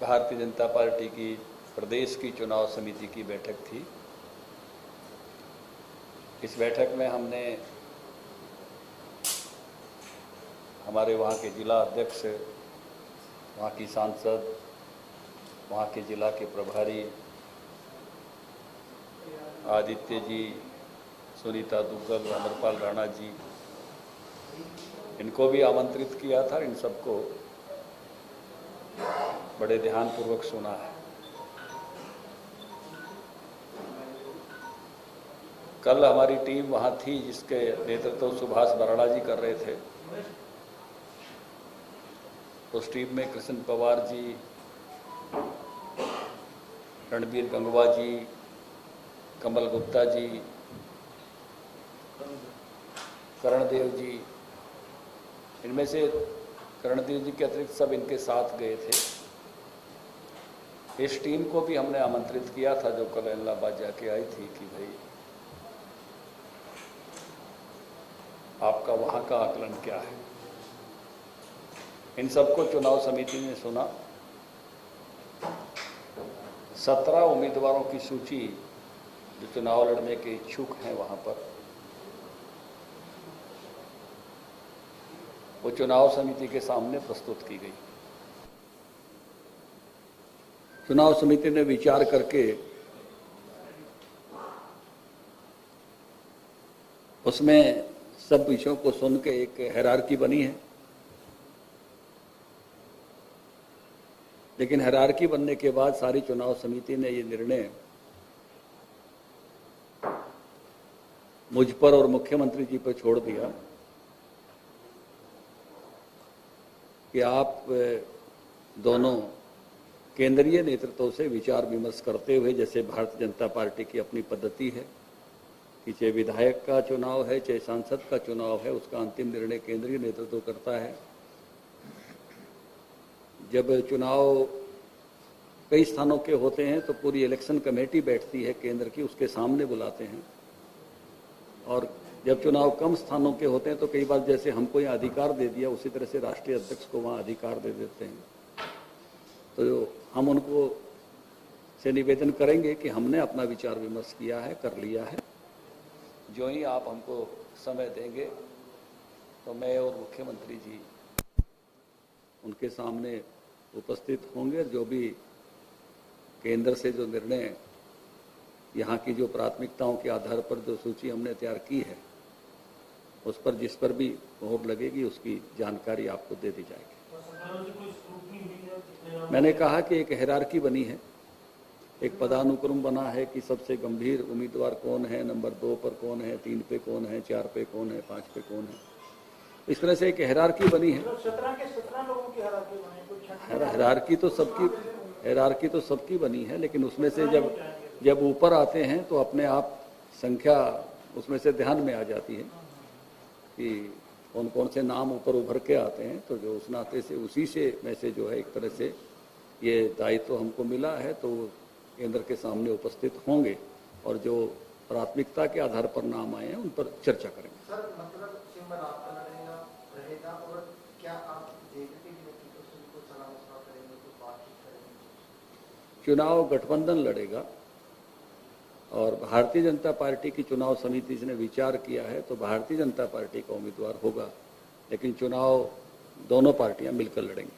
Bharatiya Janata party की प्रदेश की चुनाव समिति की बैठक थी। इस बैठक में हमने हमारे वहाँ के जिला अध्यक्ष, वहाँ की सांसद, वहाँ के जिला के प्रभारी आदित्य जी, सुनीता दुग्गल, अमरपाल राणा जी, इनको भी आमंत्रित किया था। इन सबको बड़े ध्यानपूर्वक सुना है। कल हमारी टीम वहाँ थी, जिसके नेतृत्व सुभाष बराड़ा जी कर रहे थे। उस टीम में कृष्ण पवार जी, रणबीर गंगवा जी, कमल गुप्ता जी, करणदेव जी, इनमें से करणदेव जी के अतिरिक्त सब इनके साथ गए थे। इस टीम को भी हमने आमंत्रित किया था, जो कल इलाहाबाद जाके आई थी, कि भाई आपका वहाँ का आकलन क्या है। इन सबको चुनाव समिति ने सुना। 17 उम्मीदवारों की सूची जो चुनाव लड़ने के इच्छुक हैं वहाँ पर, वो चुनाव समिति के सामने प्रस्तुत की गई। चुनाव समिति ने विचार करके उसमें सब विषयों को सुन के एक हायरार्की बनी है। लेकिन हायरार्की बनने के बाद सारी चुनाव समिति ने ये निर्णय मुझ पर और मुख्यमंत्री जी पर छोड़ दिया कि आप दोनों केंद्रीय नेतृत्व से विचार विमर्श करते हुए, जैसे भारतीय जनता पार्टी की अपनी पद्धति है कि चाहे विधायक का चुनाव है, चाहे सांसद का चुनाव है, उसका अंतिम निर्णय केंद्रीय नेतृत्व करता है। जब चुनाव कई स्थानों के होते हैं तो पूरी इलेक्शन कमेटी बैठती है केंद्र की, उसके सामने बुलाते हैं। और जब चुनाव कम स्थानों के होते हैं तो कई बार जैसे हमको यहाँ अधिकार दे दिया, उसी तरह से राष्ट्रीय अध्यक्ष को वहाँ अधिकार दे देते हैं। तो हम उनको से निवेदन करेंगे कि हमने अपना विचार विमर्श किया है, कर लिया है। जो ही आप हमको समय देंगे तो मैं और मुख्यमंत्री जी उनके सामने उपस्थित होंगे। जो भी केंद्र से जो निर्णय, यहाँ की जो प्राथमिकताओं के आधार पर जो सूची हमने तैयार की है, उस पर जिस पर भी मोहर लगेगी उसकी जानकारी आपको दे दी जाएगी। मैंने कहा कि एक हायरार्की बनी है, एक पदानुक्रम बना है कि सबसे गंभीर उम्मीदवार कौन है, नंबर 2 पर कौन है, 3 पे कौन है, 4 पे कौन है, 5 पे कौन है। इस तरह से एक हायरार्की बनी है। 17 लोगों की हायरार्की तो सबकी बनी है, लेकिन उसमें से जब ऊपर आते हैं तो अपने आप संख्या उसमें से ध्यान में आ जाती है कि कौन कौन से नाम ऊपर उभर के आते हैं। तो जो उस नाते से उसी से में से जो है एक तरह से ये दायित्व हमको मिला है, तो केंद्र के सामने उपस्थित होंगे और जो प्राथमिकता के आधार पर नाम आए हैं उन पर चर्चा करेंगे। सर, मतलब सिंबल आपका रहेगा और क्या आप जेजेपी के नेतृत्व से उनको सलाह मशवरा करेंगे, कुछ बातचीत करेंगे? चुनाव गठबंधन लड़ेगा और भारतीय जनता पार्टी की चुनाव समिति ने विचार किया है तो भारतीय जनता पार्टी का उम्मीदवार होगा, लेकिन चुनाव दोनों पार्टियां मिलकर लड़ेंगी।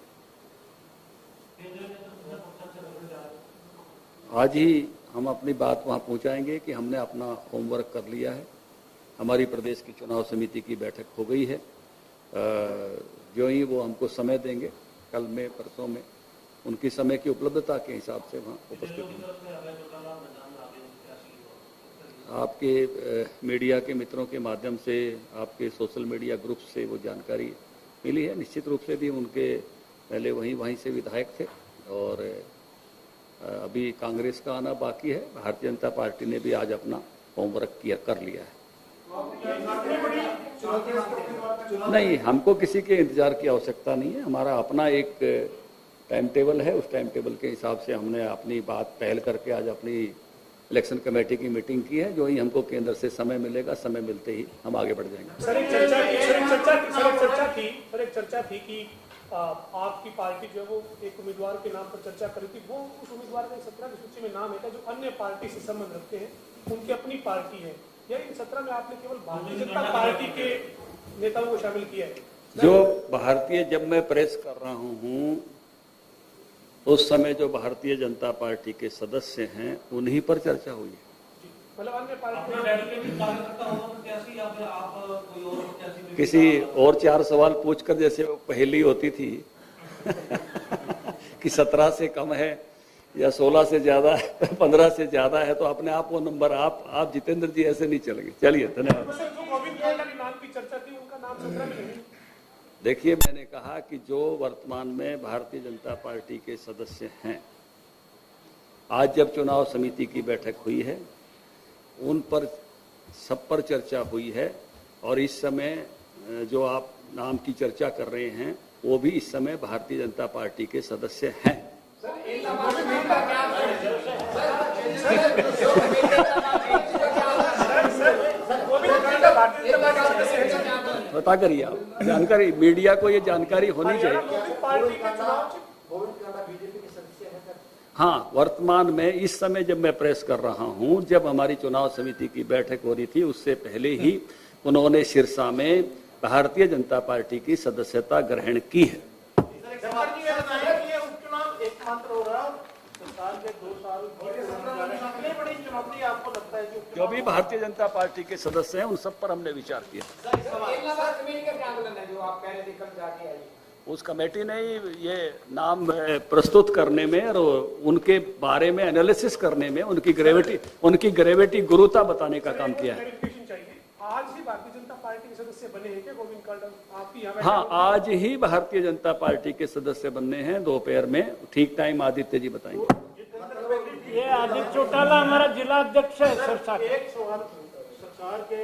आज ही हम अपनी बात वहां पहुंचाएंगे कि हमने अपना होमवर्क कर लिया है। हमारी प्रदेश की चुनाव समिति की बैठक हो गई है। जो ही वो हमको समय देंगे, कल में परसों में, उनकी समय की उपलब्धता के हिसाब से वहाँ उपस्थित होंगे। आपके मीडिया के मित्रों के माध्यम से, आपके सोशल मीडिया ग्रुप से वो जानकारी मिली है। निश्चित रूप से भी उनके पहले वहीं से विधायक थे और अभी कांग्रेस का आना बाकी है। भारतीय जनता पार्टी ने भी आज अपना होमवर्क कर लिया है। नहीं, हमको किसी के इंतजार की आवश्यकता नहीं है। हमारा अपना एक टाइम टेबल है, उस टाइम टेबल के हिसाब से हमने अपनी बात पहल करके आज अपनी इलेक्शन कमेटी की मीटिंग की है। जो ही हमको केंद्र से समय मिलेगा, समय मिलते ही हम आगे बढ़ जाएंगे। सर, एक चर्चा थी कि आपकी पार्टी जो है वो एक उम्मीदवार के नाम पर चर्चा करी थी, वो उस उम्मीदवार का 17 की सूची में नाम है क्या जो अन्य पार्टी से संबंध रखते हैं, उनकी अपनी पार्टी है, या इन 17 में आपने केवल भारतीय जनता पार्टी के नेताओं को शामिल किया है? जो भारतीय, जब मैं प्रेस कर रहा हूं उस समय जो भारतीय जनता पार्टी के सदस्य हैं उन्हीं पर चर्चा हुई है। मतलब अन्य पार्टी किसी और 4 सवाल पूछकर जैसे वो पहेली होती थी कि 17 से कम है या 16 से ज्यादा है, 15 से ज्यादा है, तो अपने आप वो नंबर आप जितेंद्र जी ऐसे नहीं चलेंगे। चलिए, धन्यवाद। जो गोविंद कांडा के नाम की चर्चा थी उनका नाम 17 में नहीं। देखिए, मैंने कहा कि जो वर्तमान में भारतीय जनता पार्टी के सदस्य हैं, आज जब चुनाव समिति की बैठक हुई है उन पर सब पर चर्चा हुई है, और इस समय जो आप नाम की चर्चा कर रहे हैं वो भी इस समय भारतीय जनता पार्टी के सदस्य हैं। बता करिए, आप जानकारी, मीडिया को ये जानकारी होनी चाहिए। हाँ, वर्तमान में इस समय जब मैं प्रेस कर रहा हूं, जब हमारी चुनाव समिति की बैठक हो रही थी उससे पहले ही उन्होंने सिरसा में भारतीय जनता पार्टी की सदस्यता ग्रहण की है। जो भी भारतीय जनता पार्टी के सदस्य हैं उन सब पर हमने विचार किया। उस कमेटी ने ये नाम प्रस्तुत करने में और उनके बारे में एनालिसिस करने में उनकी ग्रेविटी गुरुता बताने का काम किया है। आज ही भारतीय जनता पार्टी के सदस्य बने हैं क्या गोविंद कांडा? आप ही यहाँ? हाँ, आज ही भारतीय जनता पार्टी के सदस्य बनने हैं दोपहर में। ठीक टाइम आदित्य जी बताएंगे। ये आदित्य चौटाला हमारा जिला अध्यक्ष है। सरकार के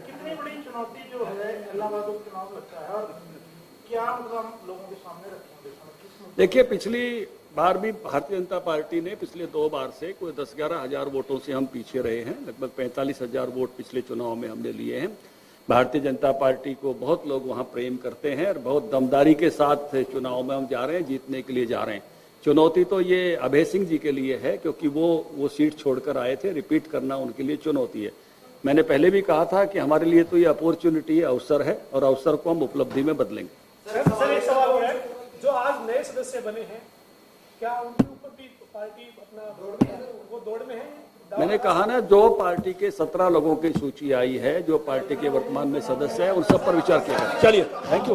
कितनी बड़ी चुनौती जो है इलाहाबाद उपचुनाव लगता है, और क्या मतलब लोगों के सामने रखेंगे? देखिए, पिछली बार भी भारतीय जनता पार्टी ने पिछले 2 बार से कोई 10-11 हजार वोटों से हम पीछे रहे हैं। लगभग 45,000 वोट पिछले चुनाव में हमने लिए हैं। भारतीय जनता पार्टी को बहुत लोग वहां प्रेम करते हैं और बहुत दमदारी के साथ चुनाव में हम जा रहे हैं, जीतने के लिए जा रहे हैं। चुनौती तो ये अभय सिंह जी के लिए है, क्योंकि वो सीट छोड़कर आए थे। रिपीट करना उनके लिए चुनौती है। मैंने पहले भी कहा था कि हमारे लिए तो ये अपॉर्चुनिटी है, अवसर है, और अवसर को हम उपलब्धि में बदलेंगे। सर, एक सवाल और है, जो आज नए सदस्य बने हैं, क्या उनके ऊपर भी पार्टी अपना दौड़ में है? मैंने कहा ना, जो पार्टी के 17 लोगों की सूची आई है, जो पार्टी के वर्तमान में सदस्य है, उन सब पर विचार किया जाए। चलिए, थैंक यू।